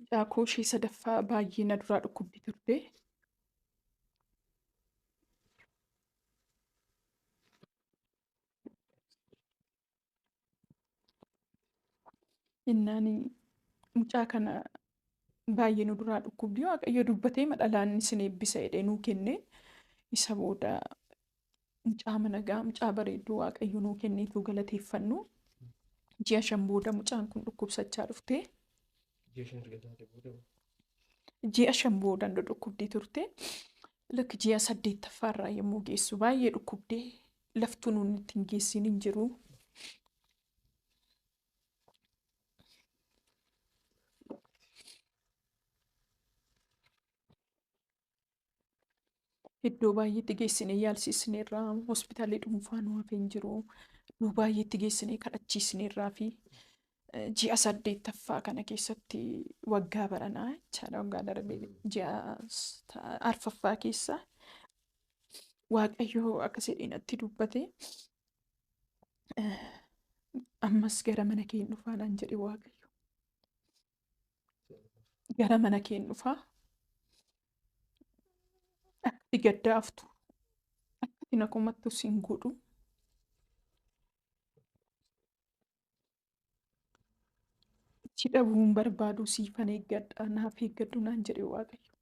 Mucaa ishee sadaffaa baay'ee na duraa dhukkubbii turte. Innaan mucaa kana baay'ee nu duraa dhukkubbii Waaqayyo dubbatee madhalaan isin eebbisa jedhee nuu kenne. Isa booda mucaa managaa mucaa bareedduu Waaqayyo nuu kenneetu galateeffannu. Ji'a 5 booda mucaan kun dhukkubsachaa dhufte. Ji'a 5 booda dhukkubdii turte. Lakki ji'a 8ffaarraa yommuu geessu baay'ee dhukkubdee laftuu nuun itti hin geessin hin jiru. Iddoo baay'eetti geessinee yaalsisneerraa hospitaalli dhuunfaa nu hafee hin jiru. Iddoo baay'eetti geessinee kadhachiisneerraa fi ji'a 8ffaa kana keessatti waggaa baranaa jechaadha. Waggaa darbee ji'a 4ffaa keessa Waaqayyo akka jedhee natti dubbate. Ammas gara mana kee hin dhufaa naan jedhe Waaqayyo. Gara mana kee hin dhufaa. Akka gaddaaftu akka nakumattu siin godhu. Itti dhabuun barbaadu siifan eeggadha naaf eeggadhu naan jedhe Waaqayyo.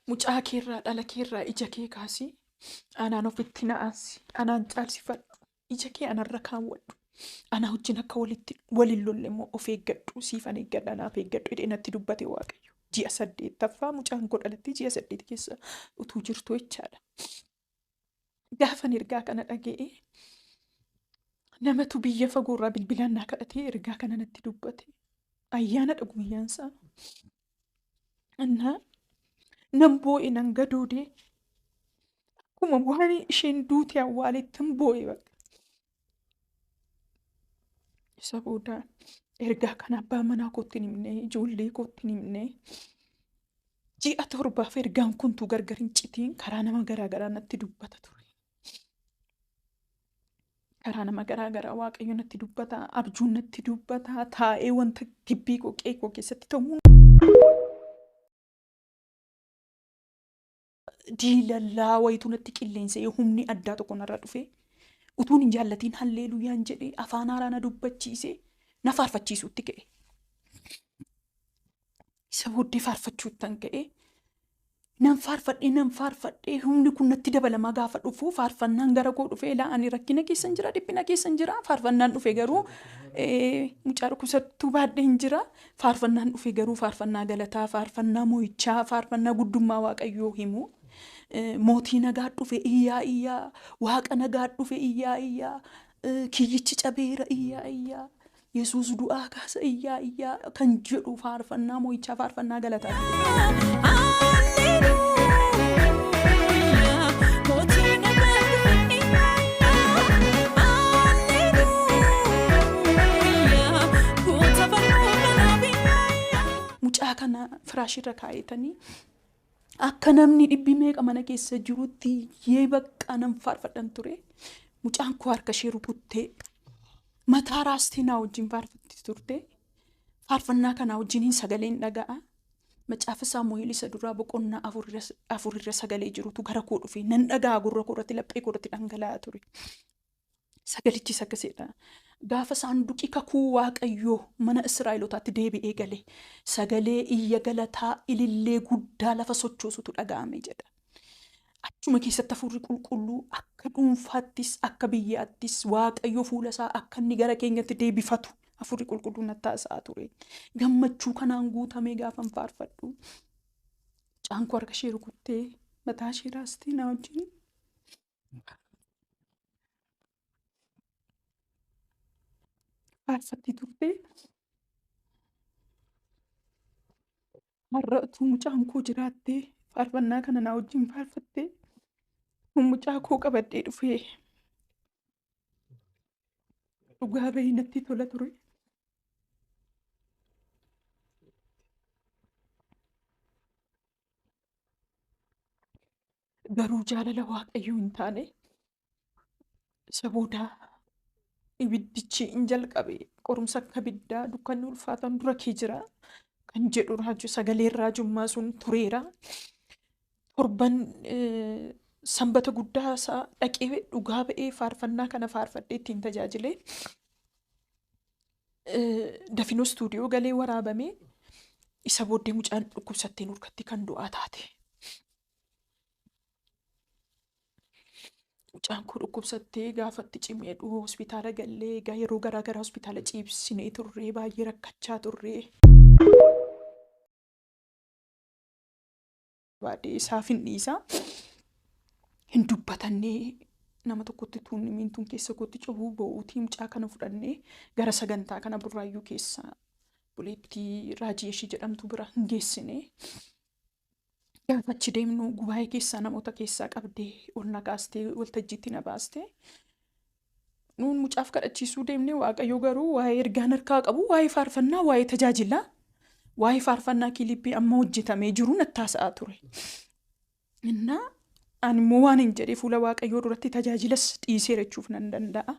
Mucaa keerraa dhala keerraa ija kee kaasii anaan ofitti na'aasi anaan caalsifadhu ija kee anarra kaawwadhu anaa wajjin akka waliin lolle immoo of eeggadhu siifan eeggadha naaf eeggadhu jedhee natti dubbate Waaqayyo. Ji'a 8ffaa mucaan koo dhalatti ji'a 8 keessa utuu jirtu jechaadha. Gaafan ergaa kana dhaga'ee namatu biyya fagoorraa bilbilaan naa kadhatee ergaa kana natti dubbate. Ayyaana dhuguyyaansaa. Annaa nan boo'e nan gadoodee akkuma waan isheen duute awwaaleettan boo'e bakka. Isa booda ergaa kana abbaa manaa kootti hin himne ijoollee kootti hin himne ji'a 7f ergaan kuntuu gargar hin citiin karaa nama garaagaraa natti dubbata ture. Karaa nama garaagaraa Waaqayyo natti dubbata abjuun natti dubbata taa'ee wanta gibbii qe'ee koo keessatti ta'uu diilallaa wayituu natti qilleensee humni addaa tokko narra dhufe utuun hin jaallatiin halleeluyaan jedhee afaan haaraa na dubbachiisee na faarfachiisuutti ka'e. Isa booddee faarfachuuttan ka'e nan faarfadhee humni kun natti dabalamaa gaafa dhufu faarfannaan gara koo dhufee ani rakkina keessan jira dhiphina keessan jira faarfannaan dhufe garuu mucaa dhukkubsattuu baadhee hin jira faarfannaan dhufe garuu faarfannaa galataa faarfannaa moo'ichaa faarfannaa guddummaa Waaqayyoo himu. Mootii nagaa dhufe iyyaa waaqa nagaa dhufe iyyaa kiyyichi cabeera iyyaa Yesuus du'aa kaasa iyyaa kan jedhu faarfannaa moo'ichaa faarfannaa galataa. Mucaa kana firaashirra kaa'etanii akka namni dhibbi meeqa mana keessa jirutti yee bakka nan faarfadhan ture. Mucaan koo harka ishee rukuttee mataa raastee naa wajjin faarfatti turte. Faarfannaa kanaa wajjiniin sagaleen dhaga'a. Macaafa Saamu'eel isa duraa boqonnaa 4 sagalee jirutu gara koo dhufe nan dhaga'a gurra koo irratti laphee koo irratti dhangala'aa ture. Sagalichis akkasidha. Gaafa saanduqi kakuu Waaqayyoo mana Israa'elootaatti deebi'ee gale sagalee iyya galataa ilillee guddaa lafa sochoosutu dhaga'ame jedha. Achuma keessatti hafuurri qulqulluu akka dhuunfaattis akka biyyaattis Waaqayyoo fuula isaa akka inni gara keenyatti deebifatu hafuurri qulqulluu natti haasa'aa ture. Gammachuu kanaan guutamee gaafan faarfadhu. Mucaan koo harka ishee rukuttee mataa ishee raastee naa wajjin faarfatti turte. Har'a utuu mucaan koo jiraattee faarfannaa kana naa wajjin faarfattee mucaa koo qabadhee dhufee dhugaa bahii natti tola ture. garuu jaalala waaqayyoo hin taane isa booda ibiddichi hin jalqabe qorumsa akka ibiddaa dukkanni ulfaatan dura kee jira kan jedhu raajuu sagaleen raajummaa sun tureera. Torban sanbata guddaa isaa dhaqee dhugaa ba'ee faarfannaa kana faarfadhee ittiin tajaajilee Dafinoo istuudiyoo galee waraabamee isa booddee mucaan dhukkubsattee nurkatti kan du'aa taate. Mucaan kun dhukkubsattee gaafatti cimee dhufu hospitaala gallee egaa yeroo garaa garaa hospitaala ciibsinee turree baay'ee rakkachaa turree. Baadhee isaaf hin dhiisaa hin dubbatannee nama tokkotti tuunni miintuun keessa kootti cubuu bo'uutii mucaa kana fudhannee gara sagantaa kana Burraayyuu keessa buleettii Raajii ishii jedhamtu bira hin geessinee. Gaafa achi deemnu gubaa'ee keessaa namoota keessaa qabdee ol na kaastee waltajjiitti na baastee. Nuun mucaaf kadhachiisuu deemnee Waaqayyo garuu waa'ee ergaan harkaa qabu waa'ee faarfannaa waa'ee tajaajilaa waa'ee faarfannaa kilippii amma hojjetamee jiru natti haasa'aa ture. Innaa ani immoo waan hin jedhee fuula Waaqayyoo duratti tajaajilas dhiisee jechuuf nan danda'a.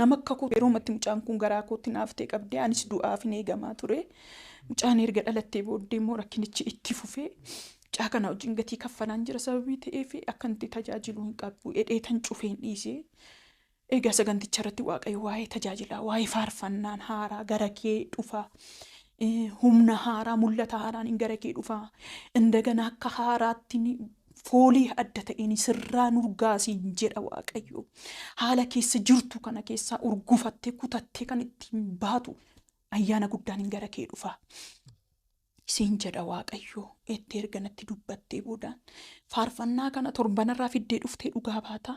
Nama akka koo yeroo matti mucaan kun garaa kootti naaftee qabdee anis du'aaf hin eegamaa ture. Mucaan erga dhalattee booddee immoo rakkinichi itti fufee mucaa kana wajjin gatii kaffalaan jira sababii ta'eef akka inni tajaajilu hin qabu edhee tan cufee hin dhiisee. Egaa saganticha irratti Waaqayyo waa'ee tajaajilaa waa'ee faarfannaan haaraa gara kee dhufa. Humna haaraa mul'ata haaraan gara kee dhufa. Indagana akka haaraatti foolii adda ta'een sirraa nurgaasiin jedha Waaqayyo. Haala keessa jirtu kana keessaa urgufattee kutattee kan ittiin baatu ayyaana guddaan gara kee dhufa. Siin jedha Waaqayyo itti erganatti dubbattee boodaan faarfannaa kana torbanarraa fiddee dhuftee dhugaa baata.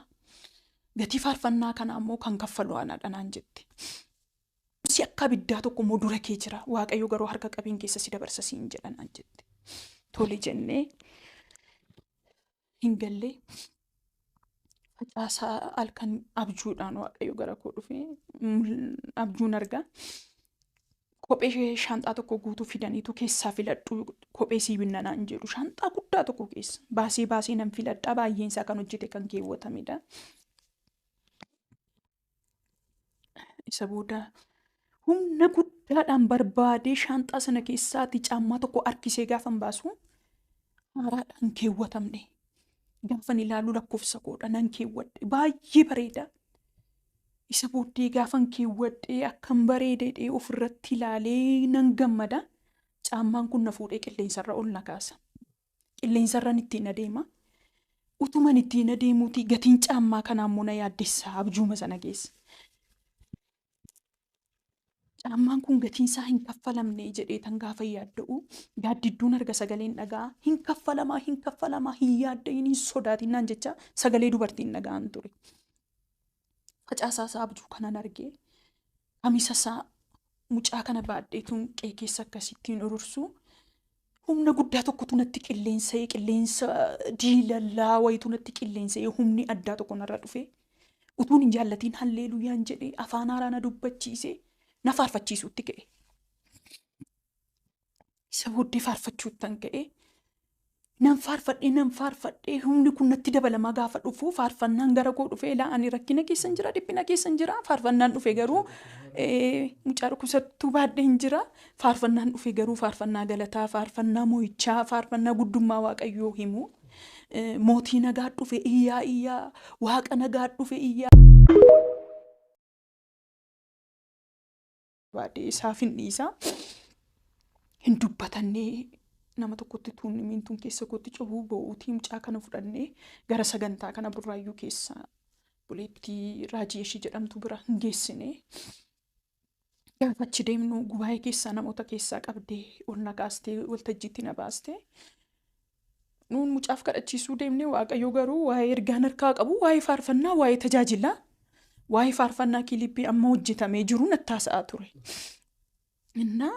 Gatii faarfannaa kana ammoo kan kaffalu anaadhaan jette. Si akka abiddaa tokko immoo dura kee jira. Waaqayyo garuu harka qabeen keessa si dabarsa siin jedhanaan jette. Tole jennee hin gallee facaasaa halkan abjuudhaan Waaqayyo gara koo dhufee abjuun argaa. Kophee shanxaa tokko guutuu fidaniitu keessaa filadhu kophee sii binnanaan jedhu shanxaa guddaa tokko keessa baasee nan filadhaa baay'een isaa kan hojjete kan keewwatamedha. Isa booda humna guddaadhaan barbaadee shanxaa sana keessaati caammaa tokko harkisee gaafan baasu haaraadhaan keewwatamne. Gaafan ilaalu lakkoofsa koodha nan keewwadhe baay'ee bareeda. Isa booddee gaafan keewwadhee akkan bareedee ofirratti ilaalee nan gammada. Caammaan kun na fuudhee qilleensarra ol na kaasa. Qilleensarraan ittiin adeema. Utuman ittiin adeemuuti gatiin caammaa kanaa immoo na yaaddessa abjuuma sana keessa. Caammaan kun gatiin isaa hin kaffalamne jedhee tan gaafa yaadda'u gaaddidduun arga sagaleen dhagaa hin kaffalamaa hin yaaddayin hin sodaatinaan jecha sagalee dubartiin dhaga'an ture. Facaasaa isaa abjuu kanan argee kamisa isaa mucaa kana baadheetuun qe'ee keessa akkasittiin urursu humna guddaa tokkotu natti qilleensa diilallaa wayitu natti qilleensa'ee humni addaa tokko narra dhufe utuun hin jaallatiin halleeluyaan jedhee afaan haaraa na dubbachiisee na faarfachiisuutti ka'e. Isa booddee faarfachuuttan ka'e. Nan faarfadhee humni kun natti dabalamaa gaafa dhufu faarfannaan gara koo dhufee ani rakkina keessan jira dhiphina keessan jira faarfannaan dhufe garuu mucaa dhukkubsattuu baadhee hin jira faarfannaan dhufe garuu faarfannaa galataa faarfannaa moo'ichaa faarfannaa guddummaa Waaqayyoo himu mootii nagaa dhufe iyyaa waaqa nagaa dhufe iyyaa. Baadhee isaaf hin dhiisaa hin dubbatannee. Nama tokkotti tuunni miintuun keessa kootti cubuu bo'uutii mucaa kana fudhannee gara sagantaa kana Burraayyuu keessa buleettii Raajii ishii jedhamtu bira hin geessinee. Gaafa achi deemnu gubaa'ee keessaa namoota keessaa qabdee ol na kaastee waltajjiitti na baastee. Nuun mucaaf kadhachiisuu deemnee Waaqayyo garuu waa'ee ergaan harkaa qabu waa'ee faarfannaa waa'ee tajaajilaa waa'ee faarfannaa kilippii amma hojjetamee jiru natti haasa'aa ture. Innaa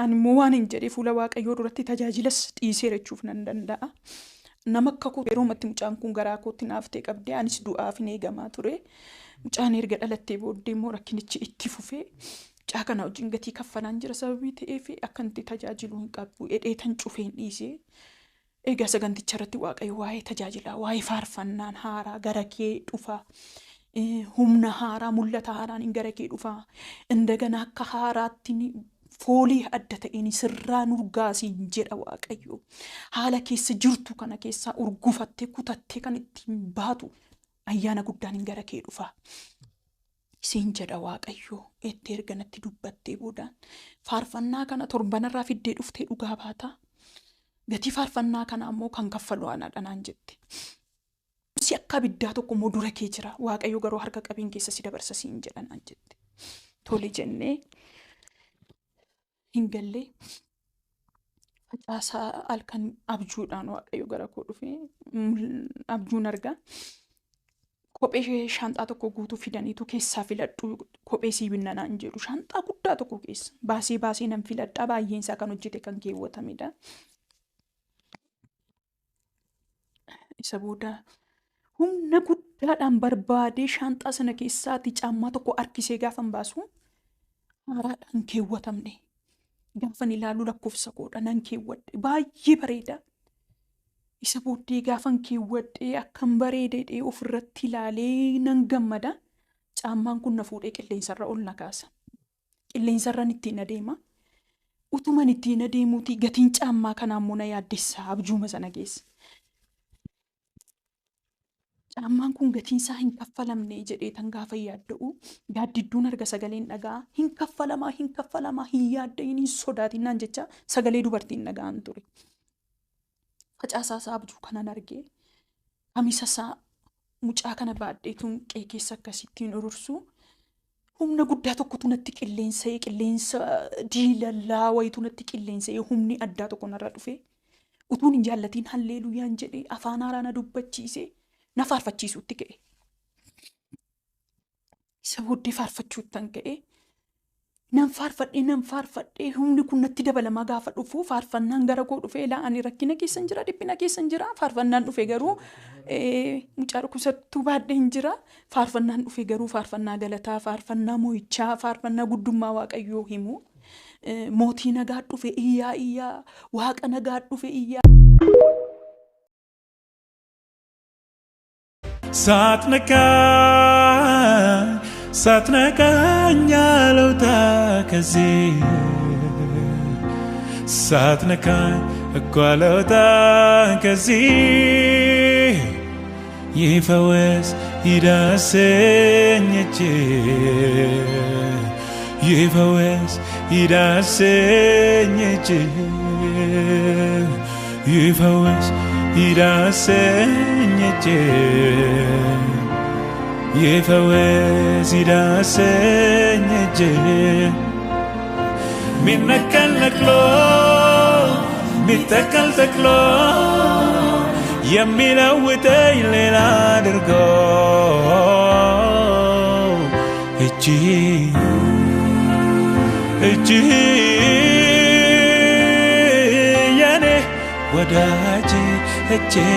ani immoo waan hin jedhee fuula Waaqayyoo duratti tajaajilas dhiisee jechuuf nan danda'a. Nama akka koo yeroo matti mucaan kun garaa kootti naaftee qabdee anis du'aaf hin eegamaa ture. Mucaan erga dhalattee booddee immoo rakkinichi itti fufee mucaa kana wajjin gatii kaffalaan jira sababii ta'eef akka inni tajaajilu hin qabu edhee tan cufee hin dhiisee. Egaa saganticharratti waaqayyo waa'ee tajaajilaa waa'ee faarfannaan haaraa gara kee dhufa. Humna haaraa mul'ata haaraan gara kee dhufa. Indagana akka haaraatti foolii adda ta'een sirraa nurgaasiin jedha waaqayyo. Haala keessa jirtu kana keessaa urgufattee kutattee kan ittiin baatu ayyaana guddaan gara kee dhufa. Siin jedha waaqayyo itti erganatti dubbattee boodaan faarfannaa kana torbanarraa fiddee dhuftee dhugaa baata. Gatii faarfannaa kana ammoo kan kaffalu anaadhaan jette. Si akka abiddaa tokko immoo dura kee jira. Waaqayyo garuu harka qabeen keessa si dabarsa siin jedhanaan jette. Tole jennee hin gallee facaasaa halkan abjuudhaan waaqayyo gara koo dhufee abjuun argaa. Kophee shanxaa tokko guutuu fidaniitu keessaa filadhu kophee sii binnanaan jedhu shanxaa guddaa tokko keessa baasii nan filadhaa baay'een isaa kan hojjete kan keewwatamedha. Isa booda humna guddaadhaan barbaadee shanxaa sana keessaati caammaa tokko harkisee gaafan baasu haaraadhaan keewwatamne gaafan ilaalu lakkoofsa koodha nan keewwadhe baay'ee bareeda. Isa booddee gaafan keewwadhee akkan bareedee ofirratti ilaalee nan gammada. Caammaan kun na fuudhee qilleensarra ol na kaasa. Qilleensarran ittiin adeema. Utuman ittiin adeemuuti gatiin caammaa kanaa immoo na yaaddessa abjuuma sana keessa. Caammaan kun gatiin isaa hin kaffalamne jedhee tan gaafa yaadda'u gaaddidduun arga sagaleen dhagaa hin kaffalamaa hin yaaddayin hin sodaatinaan jecha sagalee dubartiin dhaga'an ture. Facaasaa isaa abjuu kanan argee kamisa isaa mucaa kana baadheetuun qe'ee keessa akkasittiin urursu humna guddaa tokkotu natti qilleensa diilallaa wayitu natti qilleensa'ee humni addaa tokko narra dhufe utuun hin jaallatiin halleeluyaan jedhee afaan haaraa na dubbachiisee na faarfachiisuutti ka'e. Isa booddee faarfachuuttan ka'e. Nan faarfadhee humni kun natti dabalamaa gaafa dhufu faarfannaan gara koo dhufee ani rakkina keessan jira dhiphina keessan jira faarfannaan dhufe garuu mucaa dhukkubsattuu baadhee hin jira faarfannaan dhufe garuu faarfannaa galataa faarfannaa moo'ichaa faarfannaa guddummaa waaqayyoo himu mootii nagaa dhufe iyyaa waaqa nagaa dhufe iyyaa. Satnakanya lauta kazi Satnakanya lauta kazi Yifawes idasenyeche Yifawes idasenyeche Yifawes idasenyeche Yifawes idasenyeche Minakal taklo Yamila wite ilela dirgo Echi Yane wadaji Echi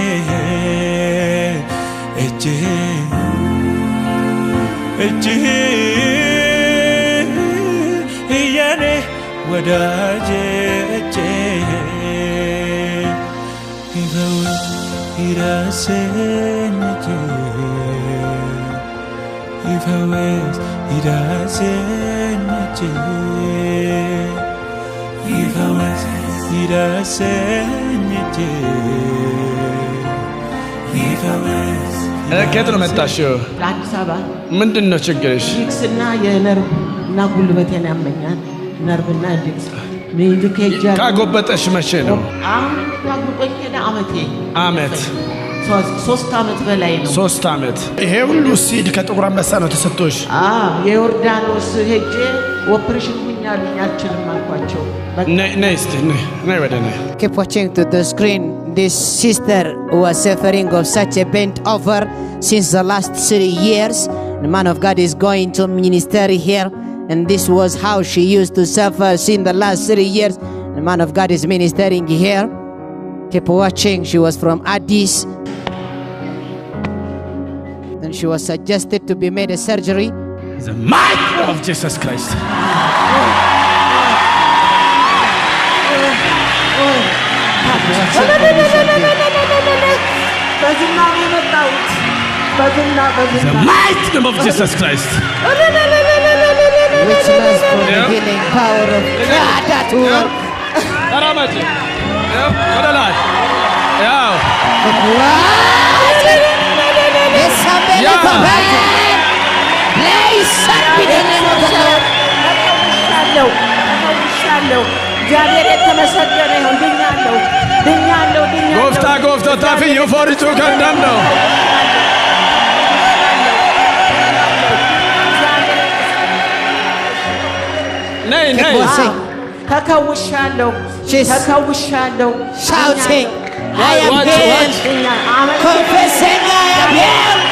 Yane wadaje Yifawes idasenyeche Yifawes idasenyeche Yifawes idasenyeche Yifawes ከየት ነው መጣሽው? ከአዲስ አበባ። ምንድን ነው ችግርሽ? ዲክስና የነርቭ እና ጉልበቴን ያመኛል። ነርቭና ዲክስ ሚኒሊክ ሄጃለሁ። ካጎበጠሽ መቼ ነው? አሁን ካጎበጠኝ ሄደ አመት 3 ዓመት በላይ ነው። 3 ዓመት። ይሄ ሁሉ ሲድ ከጥቁር አንበሳ ነው ተሰጥቶሽ? የዮርዳኖስ ሄጄ ኦፕሬሽን ሁኛልኝ አልችልም አልኳቸው። ነይ ወደ ነይ። Keep watching to the screen. This sister was suffering of such a bent over since the last 3 years. The man of God is going to minister here, and this was how she used to suffer since the last 3 years. The man of God is ministering here. Keep watching. She was from Addis, and she was suggested to be made a surgery. The might of Jesus Christ. በዝና ነው የመጣሁት። በዝና The mighty name of Jesus Christ. Richness from the healing power of God that work. ተራመድ። ወደ ላይ። ያው What? There's somebody Yeah. for her. Praise be the name of the Lord. ተፈውሻለሁ። እግዚአብሔር የተመሰገነ ይሁን። ድኛለሁ። ጎፍታ ጎፍታ ታፊ ዩፎሪቹ ከንዳን ነው። ነይ ነይ Say, ተከውሻለሁ። She's ተከውሻለሁ። shouting, I am What? healed. Confessing, I am healed.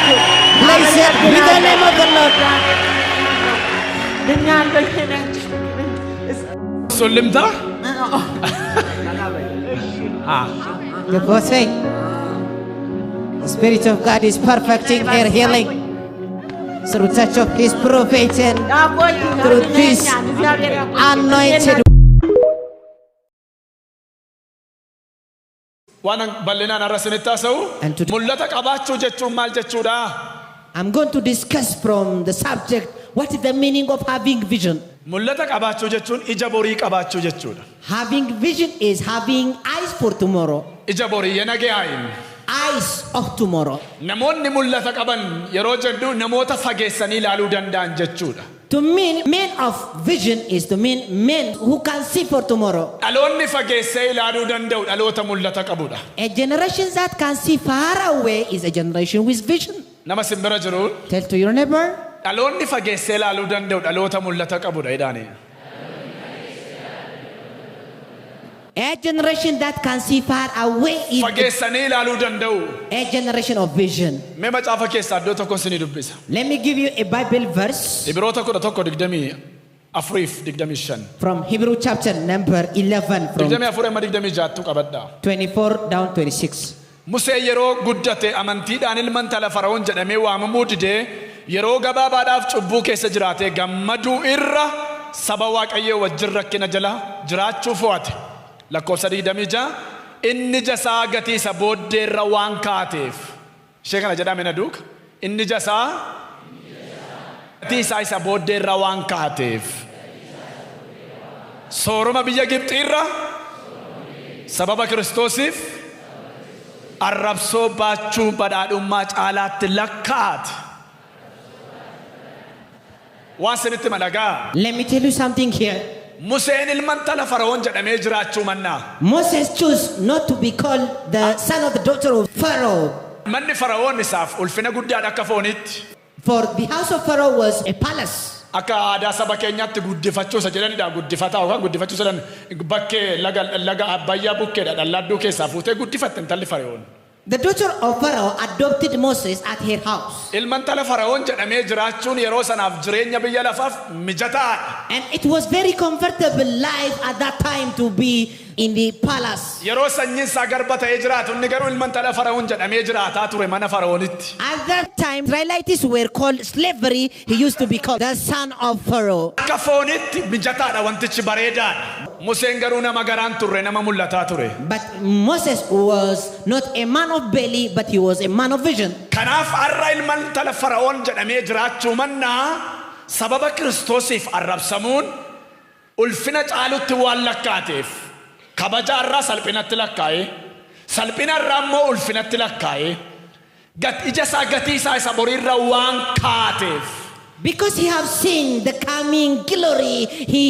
Blessed be the name of the Lord. ድኛለሁ። ሱልምታ Go say, the Spirit of God is perfecting her healing through touch of His prophet and through this anointed. waan bal'inaan arrasinitti haasa'u And to- mul'ata qabaachuu jechuun maal jechuudha? I'm going to discuss from the subject what is the meaning of having vision. Mul'ata qabaachuu jechuun ija borii qabaachuu jechuudha. Having vision is having eyes for tomorrow, Ija borii yenagee ayin. eyes of tomorrow. Namoonni mul'ata qaban yeroo jedhu namoota fageessanii ilaaluu danda'an jechuudha. To mean men of vision is to mean men who can see for tomorrow. Dhaloonni fageessee ilaaluu danda'u dhaloota mul'ata qabudha. A generation that can see far away is a generation with vision. Nama simbira jiruun Tell to your neighbor, dhaloonni fageessee ilaaluu danda'u dhaloota mul'ata qabudha jedhaani. a generation that can see far away is Fageessanii ilaaluu danda'u. a generation of vision. Mee macaafa keessaa iddoo tokko isinii dubbisa. Let me give you a Bible verse Ibroota 11:24-25. from Hebrew chapter number 11 from 24-26 qabadhaa. 24 down 26. Musee yeroo guddate amantiidhaan ilma intala Fara'oon jedhamee waamamuu didee yeroo gabaabaadhaaf cubbuu keessa jiraate gammaduu irra saba Waaqayyoo wajjin rakkina jala jiraachuu fo'ate. Lakkoofsa 26 inni jasaa gatii isa booddeerra waan kaateef. Ishee kana jedhame na duuka. Inni jasaa gatii isaa isa booddeerra waan kaateef. Sooroma biyya Gibxiirra sababa Kiristoosiif arrabsoo baachuu badhaadhummaa caalaatti lakkaa'ate. Waan sinitti malagaa. Let me tell you something here. Museen ilma intala Fara'oon jedhamee jiraachuu mannaa. Moses chose not to be called the son of the daughter of Pharaoh, Manni Fara'oon isaaf ulfina guddaadha akka foonitti. for the house of Pharaoh was a palace. Akka aadaa saba keenyaatti guddifachuu isa jedhanidha. Guddifataa yookaan guddifachuu jedhan bakkee laga Abbayyaa bukkeedha dhalladduu keessaa fuutee guddifatte intalli Fara'oon. The daughter of Pharaoh adopted Moses at her house. Ilma intala Fara'oon jedhamee jiraachuun yeroo sanaaf jireenya biyya lafaaf mijataadha. And it was very comfortable life at that time to be in the palace. Yeroo sanyiin isaa garba ta'ee jiraatu inni garuu ilma intala Fara'oon jedhamee jiraataa ture mana Fara'oonitti. At that time, Israelites were called slavery. He used to be called the son of Pharaoh. Akka foonitti mijataadha wantichi bareedaadha. Museen garuu nama garaan turre nama mul'ataa ture. But Moses was not a man of belly, but he was a man of vision. Kanaaf har'a ilma intala Fara'oon jedhamee jiraachuu mannaa sababa Kiristoosiif arrabsamuun ulfina caalutti waan lakkaateef kabaja irraa salphinatti lakkaa'e salphina irraa immoo ulfinatti lakkaa'e ija isaa gatii isaa isa boriirra waan kaateef. Because he have seen the coming glory, he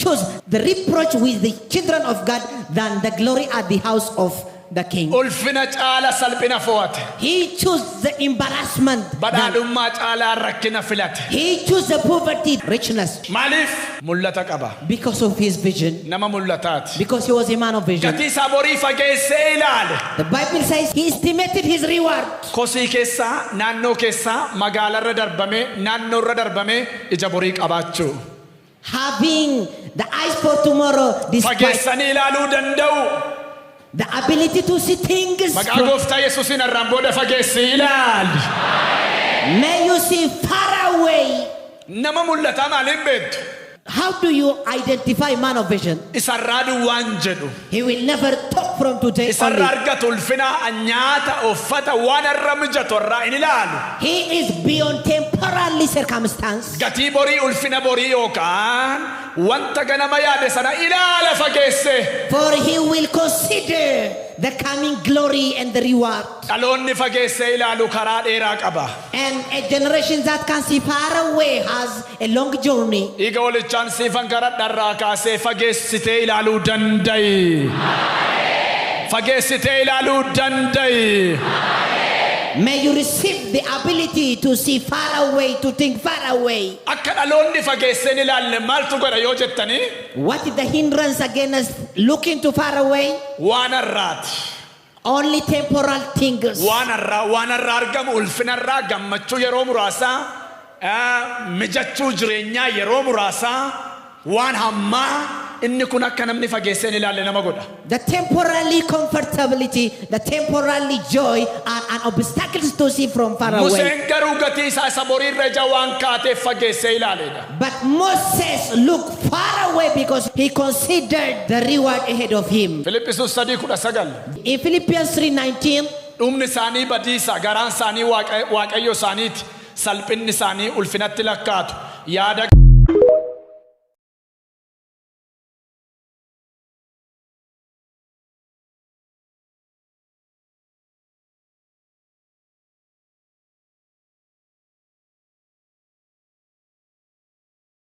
chose the reproach with the children of God than the glory at the house of the king. Ulfina caala salphina fo'ate. He chose the embarrassment. Badhaadhummaa caalaa rakkina filate. He chose the poverty, richness. Maaliif mul'ata qaba? Because of his vision. Nama mul'ataati. Because he was a man of vision. Gatii isaa borii fageessee ilaale. The Bible says he estimated his reward. Kosii keessaa naannoo keessaa magaalarra darbame naannoorra darbame ija borii qabaachuu. Having the eyes for tomorrow, despite Fageessanii ilaaluu danda'u. the ability to see things. Maqaa gooftaa Yesuusiin irraan booda fageessii ilaali. May you see far away. Nama mul'ataa maaliin beektu? How do you identify man of vision? Isarraa duwwaan jedhu. He will never talk from today Isarra only. argatu ulfina nyaata uffata waan irra mijatu irraa in ilaalu. He is beyond temporary circumstance. Gatii borii ulfina borii yookaan wanta ganama yaade sana ilaala fageesse. For he will consider the coming glory and the reward. Dhaloonni fageesse ilaalu karaa dheeraa qaba. And a generation that can see far away has a long journey. Dhiiga walichaan siifan karaa dharraa kaasee fageessitee ilaaluu danda'i. Fageessitee ilaaluu danda'i. May you receive the ability to see far away, to think far away. Akka dhaloonni fageesseen ilaalle maaltu godha yoo jettanii? What is the hindrance against looking too far away? Waan irraati. Only temporal things. Waan irraa argamu ulfinarraa gammachuu yeroo muraasaa mijachuu jireenyaa yeroo muraasaa waan hammaa inni kun akka namni fageesseen ilaalle nama godha. The temporary comfortability, the temporary joy are an obstacles to see from far away. Museen garuu gatii isaa isa boriirra ija waan kaateef fageessee ilaaleedha. But Moses looked far away because he considered the reward ahead of him. Filiphisius 3:19 In Philippians 3:19, dhumni isaanii badiisa garaan isaanii waaqayyo isaaniiti salphinni isaanii ulfinatti lakkaatu yaada